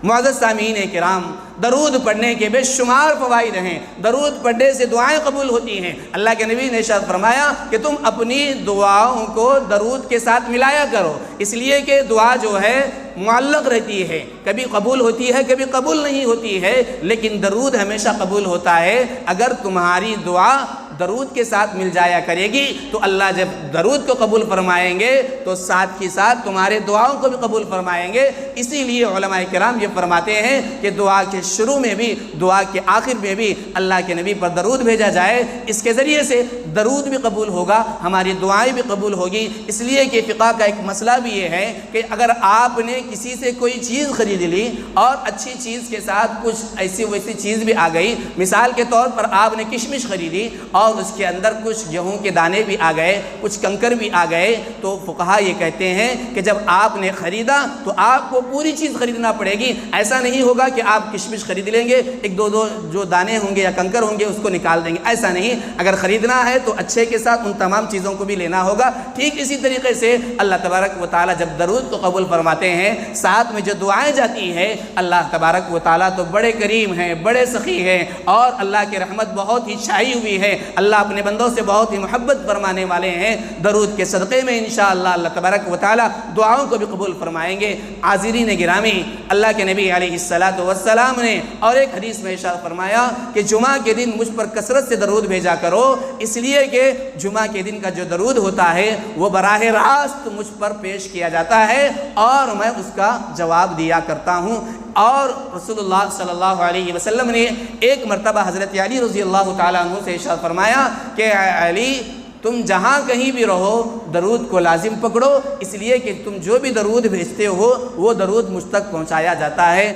معزز سامعین کرام، درود پڑھنے کے بے شمار فوائد ہیں، درود پڑھنے سے دعائیں قبول ہوتی ہیں۔ اللہ کے نبی نے ارشاد فرمایا کہ تم اپنی دعاؤں کو درود کے ساتھ ملایا کرو، اس لیے کہ دعا جو ہے معلق رہتی ہے، کبھی قبول ہوتی ہے کبھی قبول نہیں ہوتی ہے، لیکن درود ہمیشہ قبول ہوتا ہے اگر تمہاری دعا درود کے ساتھ مل جایا کرے گی تو اللہ جب درود کو قبول فرمائیں گے تو ساتھ ہی ساتھ تمہارے دعاؤں کو بھی قبول فرمائیں گے۔ اسی لیے علماء کرام یہ فرماتے ہیں کہ دعا کے شروع میں بھی دعا کے آخر میں بھی اللہ کے نبی پر درود بھیجا جائے، اس کے ذریعے سے درود بھی قبول ہوگا، ہماری دعائیں بھی قبول ہوگی۔ اس لیے کہ فقہ کا ایک مسئلہ بھی یہ ہے کہ اگر آپ نے کسی سے کوئی چیز خرید لی اور اچھی چیز کے ساتھ کچھ ایسی ویسی چیز بھی آ گئی، مثال کے طور پر آپ نے کشمش خریدی اور اس کے اندر کچھ گیہوں کے دانے بھی آ گئے، کچھ کنکر بھی آ گئے، تو فقہا یہ کہتے ہیں کہ جب آپ نے خریدا تو آپ کو پوری چیز خریدنا پڑے گی۔ ایسا نہیں ہوگا کہ آپ کشمش خرید لیں گے، ایک دو جو دانے ہوں گے یا کنکر ہوں گے اس کو نکال دیں گے، ایسا نہیں۔ اگر خریدنا ہے تو اچھے کے ساتھ ان تمام چیزوں کو بھی لینا ہوگا۔ ٹھیک اسی طریقے سے اللہ تبارک و تعالیٰ جب درود کو قبول فرماتے ہیں، ساتھ میں جو دعائیں جاتی ہیں، اللہ تبارک و تعالیٰ تو بڑے کریم ہیں، بڑے سخی ہیں، اور اللہ کی رحمت بہت ہی چھائی ہوئی ہے۔ اللہ اپنے بندوں سے بہت ہی محبت فرمانے والے ہیں۔ درود کے صدقے میں انشاءاللہ اللہ تبارک و تعالیٰ دعاؤں کو بھی قبول فرمائیں گے۔ عازرین گرامی، اللہ کے نبی علیہ السلام نے اور ایک حدیث میں ارشاد فرمایا کہ جمعہ کے دن مجھ پر کثرت سے درود بھیجا کرو، اس لیے کہ جمعہ کے دن کا جو درود ہوتا ہے وہ براہ راست مجھ پر پیش کیا جاتا ہے اور میں اس کا جواب دیا کرتا ہوں۔ اور رسول اللہ صلی اللہ علیہ وسلم نے ایک مرتبہ حضرت علی رضی اللہ تعالیٰ عنہ سے ارشاد فرمایا کہ علی، تم جہاں کہیں بھی رہو درود کو لازم پکڑو، اس لیے کہ تم جو بھی درود بھیجتے ہو وہ درود مجھ تک پہنچایا جاتا ہے۔